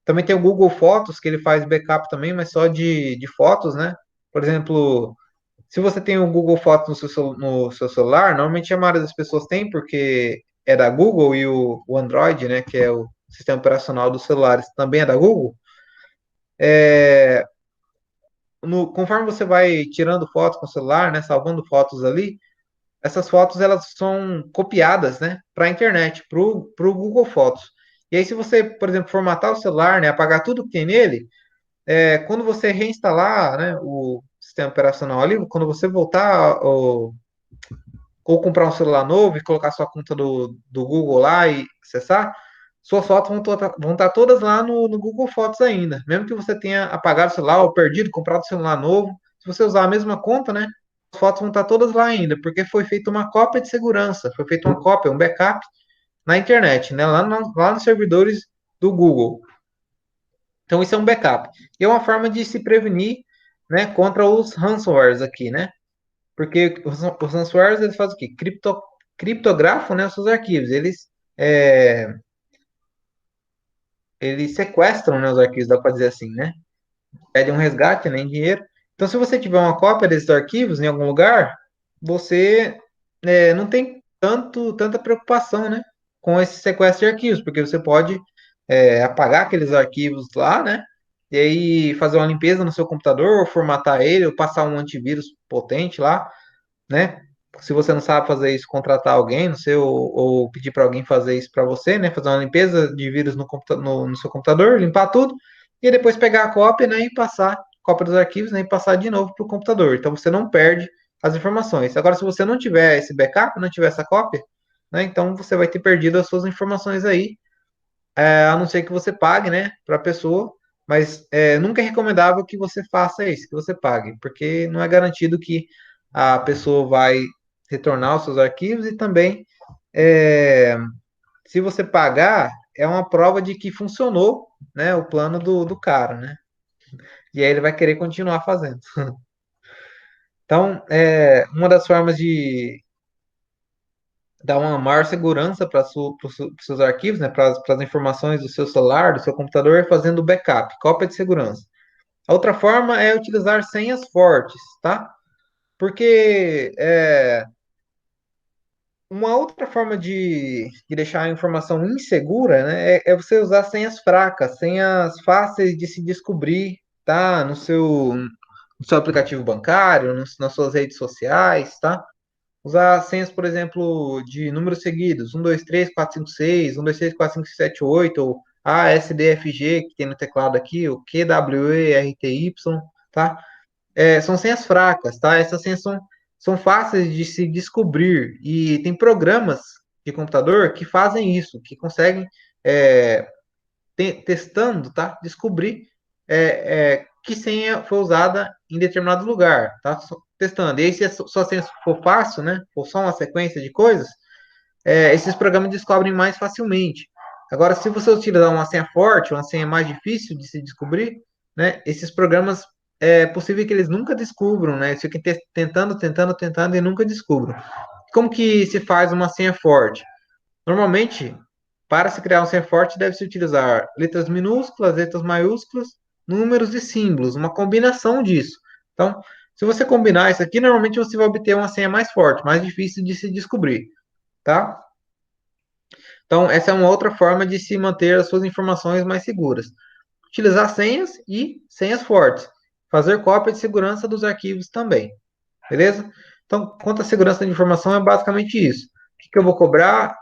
Também tem o Google Fotos, que ele faz backup também, mas só de fotos, né? Por exemplo, se você tem o Google Fotos no seu celular, normalmente a maioria das pessoas tem, porque é da Google e o Android, né, que é o sistema operacional dos celulares, também é da Google. Conforme você vai tirando fotos com o celular, né, salvando fotos ali, essas fotos elas são copiadas, né, para a internet, para o Google Fotos. E aí, se você, por exemplo, formatar o celular, né, apagar tudo que tem nele, quando você reinstalar, né, o sistema operacional ali, quando você voltar ou comprar um celular novo e colocar sua conta do Google lá e acessar, suas fotos vão estar todas lá no Google Fotos ainda. Mesmo que você tenha apagado o celular ou perdido, comprado um celular novo, se você usar a mesma conta, né, as fotos vão estar todas lá ainda, porque foi feita uma cópia de segurança, foi feita uma cópia, um backup na internet, né, lá nos servidores do Google. Então, isso é um backup. E é uma forma de se prevenir, né, contra os ransomwares aqui, né? Porque os ransomwares, eles fazem o quê? Criptografam, né, os seus arquivos. É, eles sequestram, né, os arquivos, dá para dizer assim, né? Pedem um resgate, nem dinheiro. Então, se você tiver uma cópia desses arquivos em algum lugar, você não tem tanta preocupação, né, com esse sequestro de arquivos, porque você pode apagar aqueles arquivos lá, né? E aí fazer uma limpeza no seu computador, ou formatar ele, ou passar um antivírus potente lá, né? Se você não sabe fazer isso, contratar alguém, não sei, ou pedir para alguém fazer isso para você, né? Fazer uma limpeza de vírus no seu computador, limpar tudo, e depois pegar a cópia, né? E passar cópia dos arquivos, né? E passar de novo para o computador. Então você não perde as informações. Agora, se você não tiver esse backup, não tiver essa cópia, né? Então você vai ter perdido as suas informações aí, a não ser que você pague, né? Para a pessoa. Mas nunca é recomendável que você faça isso, que você pague, porque não é garantido que a pessoa vai retornar os seus arquivos e também, é, se você pagar, é uma prova de que funcionou, né, o plano do cara, né? E aí ele vai querer continuar fazendo. Então, uma das formas de dar uma maior segurança para os seus arquivos, né, para as informações do seu celular, do seu computador, é fazendo backup, cópia de segurança. A outra forma é utilizar senhas fortes, tá? Porque uma outra forma de deixar a informação insegura, né, é você usar senhas fracas, senhas fáceis de se descobrir, tá? No seu aplicativo bancário, nas suas redes sociais, tá? Usar senhas, por exemplo, de números seguidos, 1, 2, 3, 4, 5, 6, 1, 2, 3, 4, 5, 6, 7, 8, ou ASDFG, que tem no teclado aqui, o QWERTY, tá? São senhas fracas, tá? Essas senhas são fáceis de se descobrir e tem programas de computador que fazem isso, que conseguem, é, testando, tá? Descobrir que senha foi usada em determinado lugar, tá? Testando. E aí, se a sua senha for fácil, né? For só uma sequência de coisas, esses programas descobrem mais facilmente. Agora, se você utilizar uma senha forte, uma senha mais difícil de se descobrir, né? Esses programas é possível que eles nunca descubram, né? Eles fiquem tentando, tentando, tentando e nunca descubram. Como que se faz uma senha forte? Normalmente, para se criar um senha forte, deve-se utilizar letras minúsculas, letras maiúsculas, números e símbolos, uma combinação disso. Então, se você combinar isso aqui, normalmente você vai obter uma senha mais forte, mais difícil de se descobrir, tá? Então, essa é uma outra forma de se manter as suas informações mais seguras. Utilizar senhas e senhas fortes. Fazer cópia de segurança dos arquivos também. Beleza? Então, quanto à segurança de informação, é basicamente isso. O que eu vou cobrar?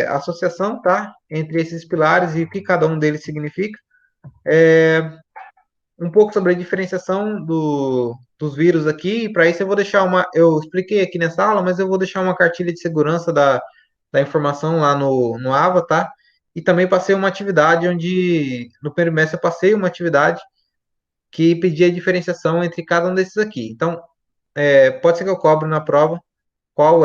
A associação, tá? Entre esses pilares e o que cada um deles significa. Um pouco sobre a diferenciação dos vírus aqui. Para isso, eu vou deixar uma. Eu expliquei aqui nessa aula, mas eu vou deixar uma cartilha de segurança da informação lá no AVA, tá? E também passei uma atividade onde, no primeiro mês, eu passei uma atividade que pedia a diferenciação entre cada um desses aqui. Então, pode ser que eu cobre na prova qual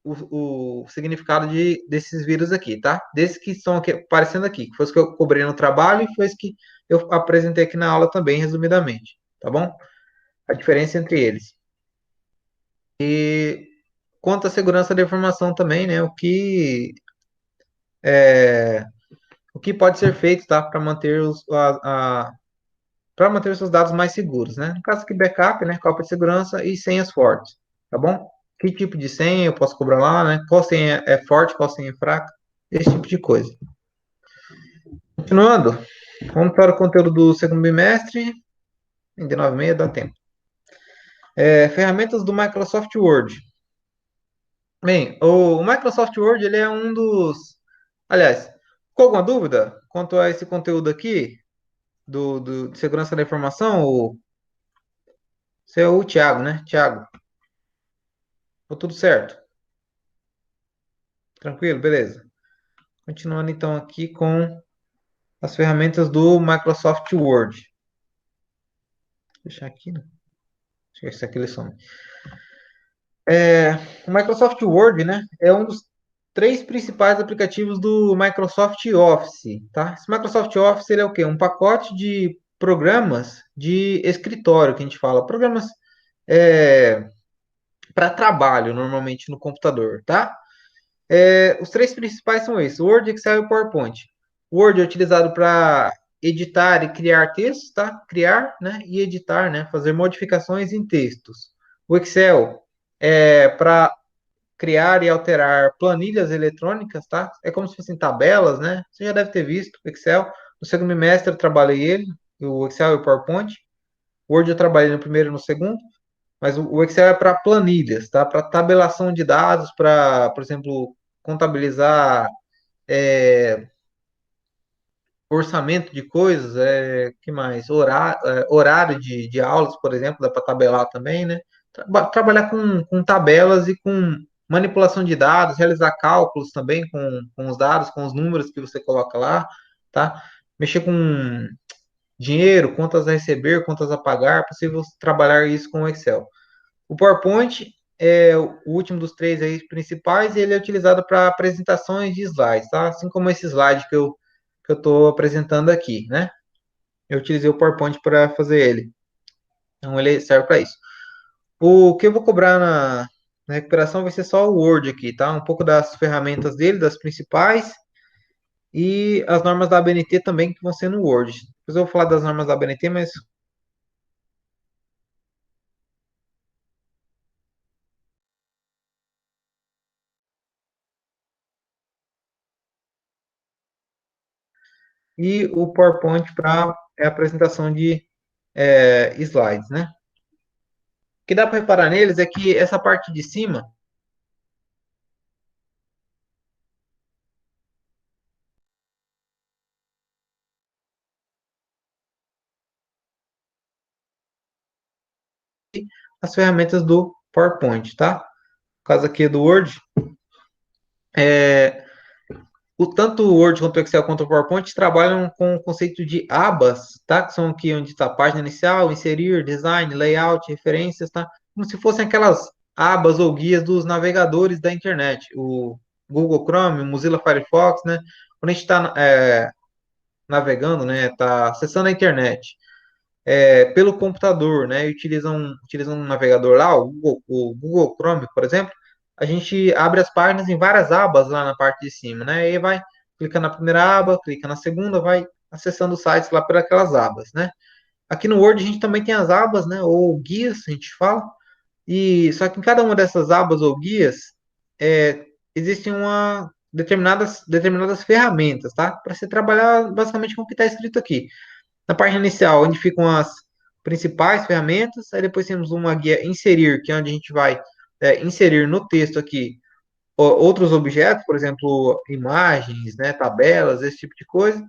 o significado desses vírus aqui, tá? Desses que estão aqui, aparecendo aqui, que foi os que eu cobrei no trabalho e foi os que eu apresentei aqui na aula também, resumidamente, tá bom? A diferença entre eles. E quanto à segurança da informação também, né? O que pode ser feito, tá? Para manter para manter os seus dados mais seguros, né? No caso aqui, backup, né? Cópia de segurança e senhas fortes, tá bom? Que tipo de senha eu posso cobrar lá, né? Qual senha é forte, qual senha é fraca, esse tipo de coisa. Continuando, vamos para o conteúdo do segundo bimestre, em 9h30 dá tempo. Ferramentas do Microsoft Word. Bem, o Microsoft Word, ele é um dos... Aliás, ficou alguma dúvida quanto a esse conteúdo aqui, de segurança da informação? Você é o Thiago, né? Thiago, ficou tudo certo? Tranquilo? Beleza. Continuando então aqui com as ferramentas do Microsoft Word. Vou deixar aqui, né? Acho que esse aqui ele some. O Microsoft Word, né, é um dos três principais aplicativos do Microsoft Office, tá? Esse Microsoft Office, ele é o quê? Um pacote de programas de escritório, que a gente fala. Programas para trabalho, normalmente, no computador, tá? Os três principais são esses: Word, Excel e PowerPoint. O Word é utilizado para editar e criar textos, tá? Criar, né? E editar, né? Fazer modificações em textos. O Excel é para criar e alterar planilhas eletrônicas, tá? É como se fossem tabelas, né? Você já deve ter visto o Excel. No segundo bimestre eu trabalhei ele, o Excel e o PowerPoint. O Word eu trabalhei no primeiro e no segundo. Mas o Excel é para planilhas, tá? Para tabelação de dados, para, por exemplo, contabilizar orçamento de coisas, que mais? Horário de aulas, por exemplo, dá para tabelar também, né? Trabalhar com tabelas e com manipulação de dados, realizar cálculos também com os dados, com os números que você coloca lá, tá? Mexer com dinheiro, contas a receber, contas a pagar, é possível trabalhar isso com o Excel. O PowerPoint é o último dos três aí principais e ele é utilizado para apresentações de slides, tá? Assim como esse slide que eu estou apresentando aqui, né? Eu utilizei o PowerPoint para fazer ele. Então ele serve para isso. O que eu vou cobrar na recuperação vai ser só o Word aqui, tá? Um pouco das ferramentas dele, das principais, e as normas da ABNT também que vão ser no Word. Depois eu vou falar das normas da ABNT, mas e o PowerPoint para a apresentação de slides, né? O que dá para reparar neles é que essa parte de cima, as ferramentas do PowerPoint, tá? No caso aqui do Word, tanto o Word quanto o Excel quanto o PowerPoint trabalham com o conceito de abas, tá? Que são aqui onde está a página inicial, inserir, design, layout, referências, tá? Como se fossem aquelas abas ou guias dos navegadores da internet, o Google Chrome, o Mozilla Firefox, né? Quando a gente está navegando, né? Está acessando a internet pelo computador, né? E utilizam um navegador lá, o Google Chrome, por exemplo. A gente abre as páginas em várias abas lá na parte de cima, né? E vai clica na primeira aba, clica na segunda, vai acessando os sites lá por aquelas abas, né? Aqui no Word a gente também tem as abas, né? Ou guias, a gente fala. E só que em cada uma dessas abas ou guias existem determinadas ferramentas, tá? Para você trabalhar basicamente com o que está escrito aqui. Na página inicial, onde ficam as principais ferramentas, aí depois temos uma guia inserir, que é onde a gente vai inserir no texto aqui outros objetos, por exemplo, imagens, né, tabelas, esse tipo de coisa,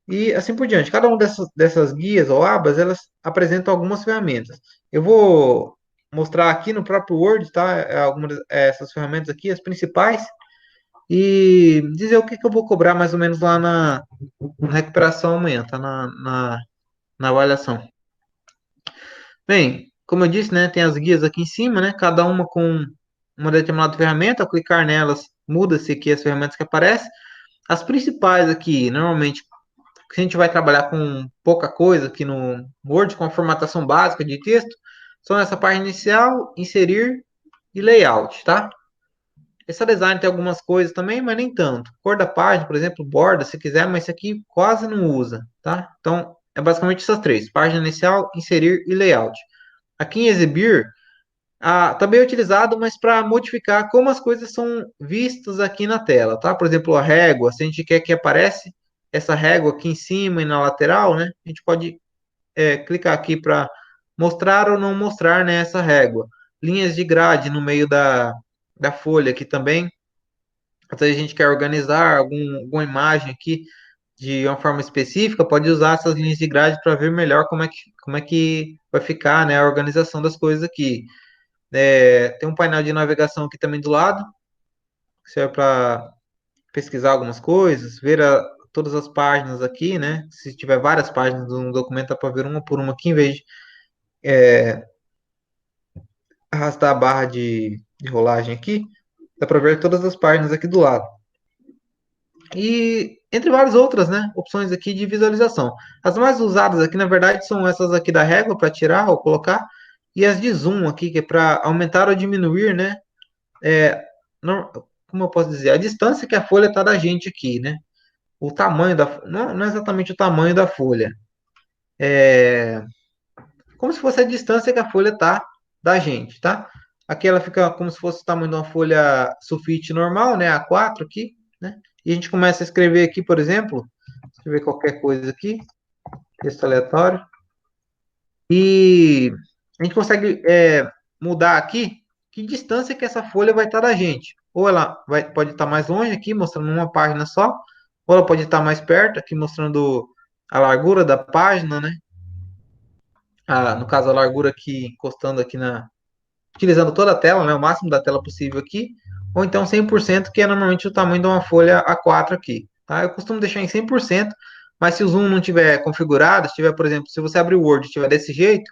e assim por diante. Cada uma dessas guias ou abas, elas apresentam algumas ferramentas. Eu vou mostrar aqui no próprio Word, tá? Algumas essas ferramentas aqui, as principais, e dizer o que, que eu vou cobrar mais ou menos lá na recuperação amanhã, tá? Na avaliação. Bem, como eu disse, né, tem as guias aqui em cima, né, cada uma com uma determinada ferramenta. Ao clicar nelas, muda-se aqui as ferramentas que aparecem. As principais aqui, normalmente, que a gente vai trabalhar com pouca coisa aqui no Word, com a formatação básica de texto, são essa página inicial, inserir e layout, tá? Essa design tem algumas coisas também, mas nem tanto. Cor da página, por exemplo, borda, se quiser, mas isso aqui quase não usa, tá? Então, é basicamente essas três: página inicial, inserir e layout. Aqui em exibir, também é utilizado, mas para modificar como as coisas são vistas aqui na tela, tá? Por exemplo, a régua, se a gente quer que apareça essa régua aqui em cima e na lateral, né? A gente pode clicar aqui para mostrar ou não mostrar, né, essa régua. Linhas de grade no meio da folha aqui também. Às vezes a gente quer organizar alguma imagem aqui de uma forma específica, pode usar essas linhas de grade para ver melhor como é que vai ficar, né, a organização das coisas aqui. Tem um painel de navegação aqui também do lado, que serve para pesquisar algumas coisas, ver todas as páginas aqui, né? Se tiver várias páginas no documento, dá para ver uma por uma aqui, em vez de arrastar a barra de rolagem aqui, dá para ver todas as páginas aqui do lado. E entre várias outras, né, opções aqui de visualização. As mais usadas aqui, na verdade, são essas aqui da régua para tirar ou colocar, e as de zoom aqui, que é para aumentar ou diminuir, né, como eu posso dizer, a distância que a folha está da gente aqui, né? O tamanho não é exatamente o tamanho da folha, é como se fosse a distância que a folha está da gente, tá? Aqui ela fica como se fosse o tamanho de uma folha sulfite normal, né? A4 aqui, né? E a gente começa a escrever aqui, por exemplo, escrever qualquer coisa aqui, texto aleatório, e a gente consegue mudar aqui que distância que essa folha vai estar da gente. Ou ela pode estar mais longe aqui, mostrando uma página só, ou ela pode estar mais perto, aqui mostrando a largura da página, né? No caso, a largura aqui, encostando aqui utilizando toda a tela, né? O máximo da tela possível aqui. Ou então 100%, que é normalmente o tamanho de uma folha A4 aqui, tá? Eu costumo deixar em 100%, mas se o zoom não tiver configurado, se tiver, por exemplo, se você abrir o Word e tiver desse jeito,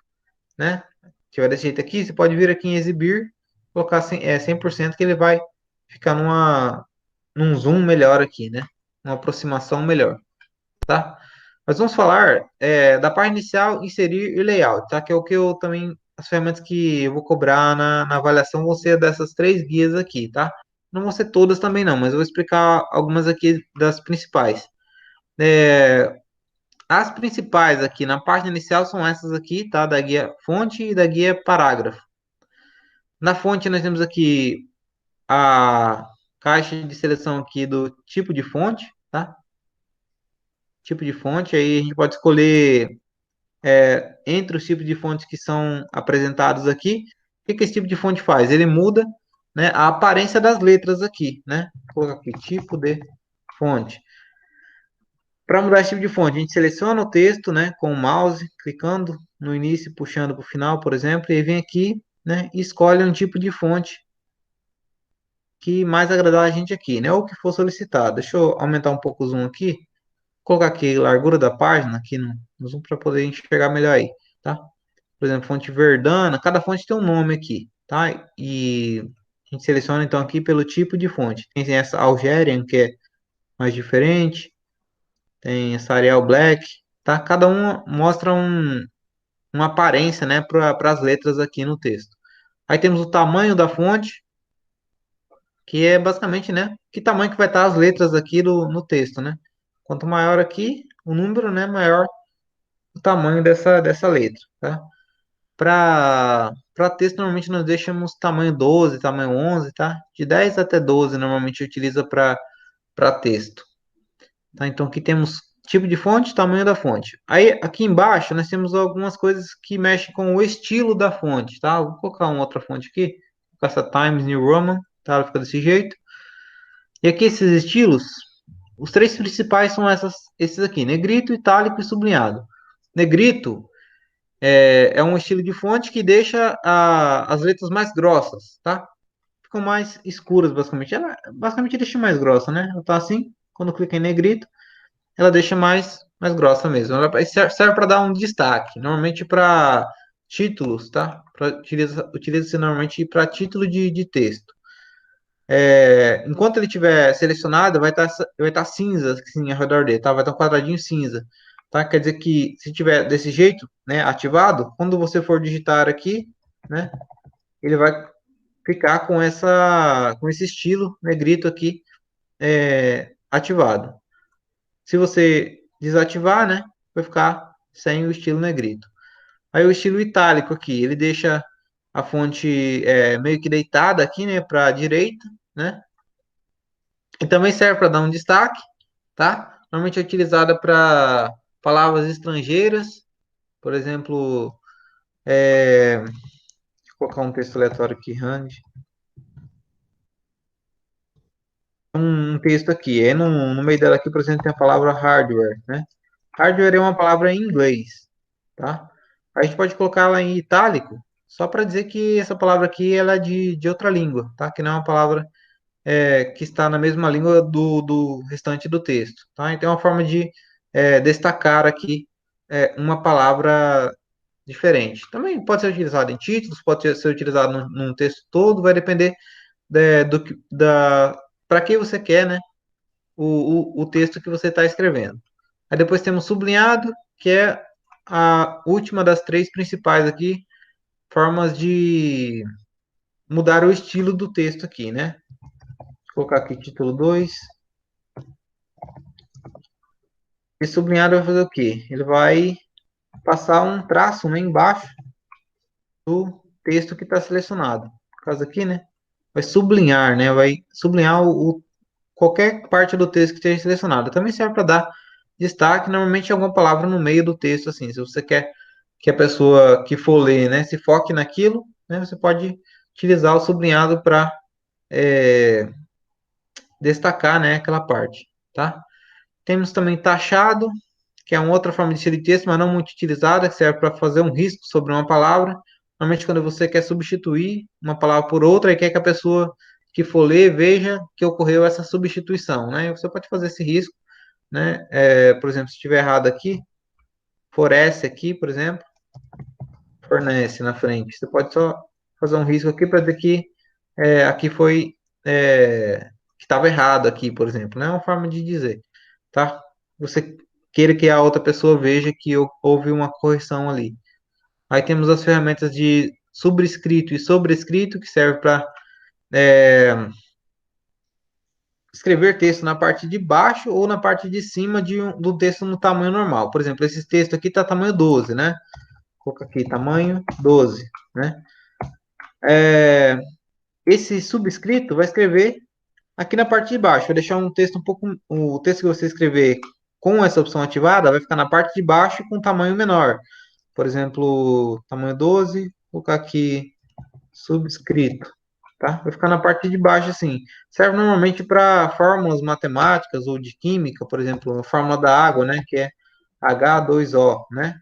né? Tiver desse jeito aqui, você pode vir aqui em exibir, colocar 100% que ele vai ficar num zoom melhor aqui, né? Uma aproximação melhor, tá? Nós vamos falar da parte inicial, inserir e layout, tá? Que é o que eu também, as ferramentas que eu vou cobrar na avaliação vão ser dessas três guias aqui, tá? Não vão ser todas também não, mas eu vou explicar algumas aqui das principais. É, as principais aqui na parte inicial são essas aqui, tá? Da guia fonte e da guia parágrafo. Na fonte nós temos aqui a caixa de seleção aqui do tipo de fonte, tá? Tipo de fonte, aí a gente pode escolher entre os tipos de fontes que são apresentados aqui. O que esse tipo de fonte faz? Ele muda, né, a aparência das letras aqui, né? Vou colocar aqui, tipo de fonte. Para mudar esse tipo de fonte, a gente seleciona o texto, né, com o mouse, clicando no início, puxando para o final, por exemplo, e vem aqui, né, e escolhe um tipo de fonte que mais agradar a gente aqui, né, ou que for solicitado. Deixa eu aumentar um pouco o zoom aqui, colocar aqui a largura da página aqui no zoom para poder enxergar melhor aí, tá? Por exemplo, fonte Verdana, cada fonte tem um nome aqui, tá? E a gente seleciona então aqui pelo tipo de fonte. Tem essa Algerian, que é mais diferente, tem essa Arial Black, tá? Cada um mostra uma aparência, né, para as letras aqui no texto. Aí temos o tamanho da fonte, que é basicamente, né, que tamanho que vai estar as letras aqui no texto, né? Quanto maior aqui o número, né, maior o tamanho dessa letra, tá? Para texto, normalmente nós deixamos tamanho 12, tamanho 11, tá? De 10 até 12, normalmente utiliza para texto. Tá? Então, aqui temos tipo de fonte, tamanho da fonte. Aí, aqui embaixo, nós temos algumas coisas que mexem com o estilo da fonte, tá? Vou colocar uma outra fonte aqui, com essa Times New Roman, tá? Ela fica desse jeito. E aqui, esses estilos, os três principais são esses aqui, negrito, itálico e sublinhado. Negrito é um estilo de fonte que deixa as letras mais grossas, tá? Ficam mais escuras, basicamente. Ela basicamente deixa mais grossa, né? Ela tá assim, quando clica em negrito, ela deixa mais grossa mesmo. Ela serve para dar um destaque, normalmente para títulos, tá? Utiliza-se normalmente para título de texto. Enquanto ele estiver selecionado, vai estar cinza assim, ao redor dele, tá? Vai estar um quadradinho cinza, tá? Quer dizer que se tiver desse jeito, né, ativado, quando você for digitar aqui, né, ele vai ficar com esse estilo negrito aqui ativado. Se você desativar, né, vai ficar sem o estilo negrito. Aí o estilo itálico aqui, ele deixa a fonte meio que deitada aqui, né, para a direita, né? E também serve para dar um destaque, tá? Normalmente é utilizada para palavras estrangeiras, por exemplo, vou colocar um texto aleatório aqui, Rand. Um texto aqui, no meio dela aqui, por exemplo, tem a palavra hardware, né? Hardware é uma palavra em inglês, tá? A gente pode colocar ela em itálico, só para dizer que essa palavra aqui ela é de outra língua, tá? Que não é uma palavra que está na mesma língua do restante do texto, tá? Então é uma forma de destacar aqui uma palavra diferente. Também pode ser utilizado em títulos, pode ser utilizado num texto todo, vai depender para que você quer, né? O texto que você está escrevendo. Aí depois temos sublinhado, que é a última das três principais aqui, formas de mudar o estilo do texto aqui, né? Vou colocar aqui título 2. E sublinhado vai fazer o quê? Ele vai passar um traço, né, embaixo do texto que está selecionado. No caso aqui, né? Vai sublinhar, né? Vai sublinhar qualquer parte do texto que esteja selecionado. Também serve para dar destaque, normalmente alguma palavra no meio do texto, assim. Se você quer que a pessoa que for ler, né, se foque naquilo, né, você pode utilizar o sublinhado para destacar, né, aquela parte, tá? Temos também taxado, que é uma outra forma de estilo de texto, mas não muito utilizada, que serve para fazer um risco sobre uma palavra. Normalmente, quando você quer substituir uma palavra por outra e quer que a pessoa que for ler veja que ocorreu essa substituição, né? Você pode fazer esse risco, né? Por exemplo, se estiver errado aqui, fornece aqui, por exemplo, fornece na frente. Você pode só fazer um risco aqui para dizer que aqui foi que estava errado aqui, por exemplo, né? É uma forma de dizer, tá? Você queira que a outra pessoa veja que houve uma correção ali. Aí temos as ferramentas de subscrito e sobrescrito, que serve para escrever texto na parte de baixo ou na parte de cima do texto no tamanho normal. Por exemplo, esse texto aqui está tamanho 12, né? Vou colocar aqui, tamanho 12, né? Esse subscrito vai escrever aqui na parte de baixo. Vai deixar um texto um pouco... O texto que você escrever com essa opção ativada vai ficar na parte de baixo com tamanho menor. Por exemplo, tamanho 12, vou colocar aqui subscrito, tá? Vai ficar na parte de baixo assim. Serve normalmente para fórmulas matemáticas ou de química, por exemplo, a fórmula da água, né, que é H2O, né?